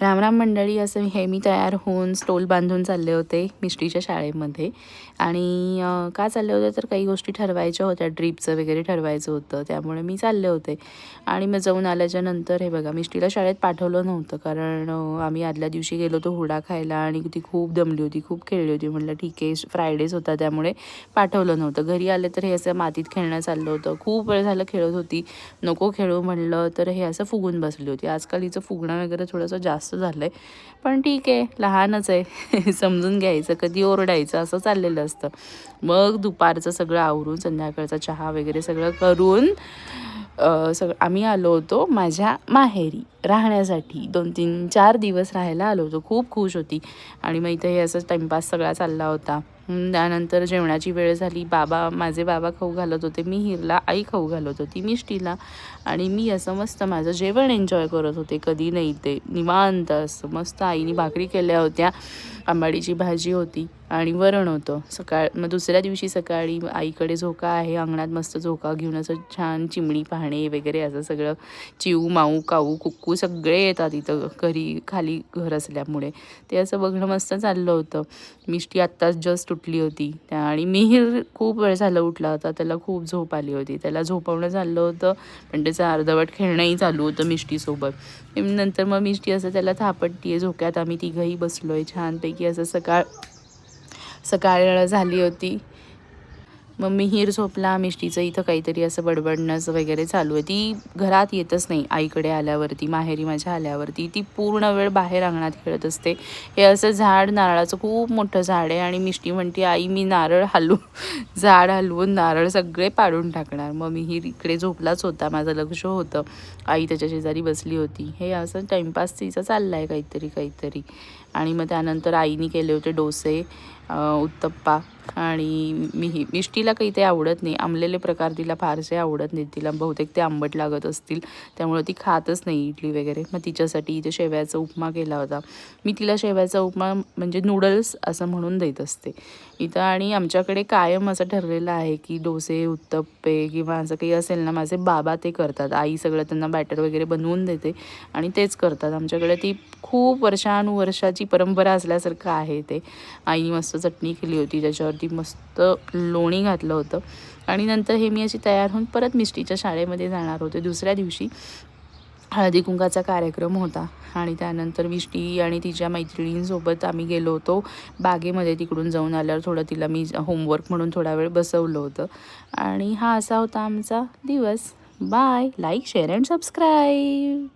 रामराम मंडळी, असं हे मी तयार होऊन स्टोल बांधून चालले होते मिष्टीच्या शाळेमध्ये. आणि का चालले होते तर काही गोष्टी ठरवायच्या होत्या, ट्रिपचं वगैरे ठरवायचं होतं, त्यामुळे मी चालले होते. आणि मग जाऊन आल्याच्या नंतर हे बघा, मिष्टीला शाळेत पाठवलं नव्हतं कारण आम्ही आदल्या दिवशी गेलो होतो हुरडा खायला आणि ती खूप दमली होती, खूप खेळली होती. म्हटलं ठीक आहे, फ्रायडेज होता त्यामुळे पाठवलं नव्हतं. घरी आले तर हे असं मातीत खेळणं चाललं होतं, खूप वेळ झालं खेळत होती, नको खेळू म्हणलं तर हे असं फुगून बसली होती. आजकाल हिचं फुगणं वगैरे थोडंसं जास्त झालं आहे, पण ठीक आहे, लहानच आहे समजून घ्यायचं, कधी ओरडायचं असं चाललेलं असतं. मग दुपारचं सगळं आवरून संध्याकाळचा चहा वगैरे सगळं करून आम्ही आलो होतो माझ्या माहेरी राहण्यासाठी. 2-3-4 दिवस राहायला आलो होतो. खूप खुश होती. आणि मग इथं हे असंच टाईमपास सगळा चालला होता. त्यानंतर जेवणाची वेळ झाली. माझे बाबा खाऊ घालत होते, मी हिरला आई खाऊ घालत होती, मिष्टीला. आणि मी असं मस्त माझं जेवण एन्जॉय करत होते. कधी नाही ते निवांत असं मस्त आईने भाकरी केल्या होत्या, आंबाडीची भाजी होती आणि वरण होतं. मग दुसऱ्या दिवशी सकाळी आईकडे झोका आहे, अंगणात मस्त झोका घेऊन असं छान चिमणी पाहणे वगैरे असं सगळं, चिऊ माऊ काऊ कुक्कू सगळे येतात इथं घरी, खाली घर असल्यामुळे ते असं बघणं मस्त चाललं होतं. मिष्टी आत्ताच जस्ट उठली होती आणि मिहीर खूप वेळ झालं उठला होता, त्याला खूप झोप आली होती, त्याला झोपवणं चाललं होतं, पण त्याचं अर्धवट खेळणंही चालू होतं मिष्टीसोबत. नंतर मग मिष्टी असं त्याला थापटतीये झोक्यात. आम्ही तिघंही बसलोय छानपैकी असं. सकाळ झाली होती. मग मिहीर झोपला, मिष्टीचं इथं काहीतरी असं बडबडणं वगैरे चालू आहे. ती घरात येतच नाही आईकडे आल्यावरती, माहेरी माझ्या आल्यावरती. ती पूर्ण वेळ बाहेर अंगणात खेळत असते. हे असं झाड, नारळाचं खूप मोठं झाड आहे आणि मिष्टी म्हणते आई मी झाड हलवून नारळ सगळे पाडून टाकणार. मग मिहीर इकडे झोपलाच होता, माझं लक्ष होतं, आई त्याच्या शेजारी बसली होती. हे असं टाईमपास तिचा चालला आहे काहीतरी. आणि मग त्यानंतर आईने केले होते डोसे, उत्तप्पा. आणि मिष्टीला काही ते आवडत नाही, आंबलेले प्रकार तिला फारसे आवडत नाहीत. तिला बहुतेक ते आंबट लागत असतील, त्यामुळे ती खातच नाही इडली वगैरे. मग तिच्यासाठी इथे शेवयाचा उपमा केला होता. मी तिला शेवयाचा उपमा म्हणजे नूडल्स असं म्हणून देत असते इथं. आणि आमच्याकडे कायम असं ठरलेलं आहे की डोसे, उत्तप्पे किंवा असं काही असेल ना, माझे बाबा ते करतात. आई सगळं त्यांना बॅटर वगैरे बनवून देते आणि तेच करतात. आमच्याकडे ती खूप वर्षानुवर्षाची परंपरा असल्यासारखं आहे ते. आईने मस्त चटणी केली होती, त्याच्यावरती मस्त लोणी घातलं होतं. आणि नंतर हे मी अशी तयार होऊन परत मिष्टीच्या शाळेमध्ये जाणार होते. दुसऱ्या दिवशी हळदी कुंकाचा कार्यक्रम होता आणि त्यानंतर मिष्टी आणि तिच्या मैत्रिणींसोबत आम्ही गेलो होतो बागेमध्ये. तिकडून जाऊन आल्यावर थोडं तिला मी होमवर्क म्हणून थोडा वेळ बसवलं होतं. आणि हा असा होता आमचा दिवस. Bye. Like, share and subscribe.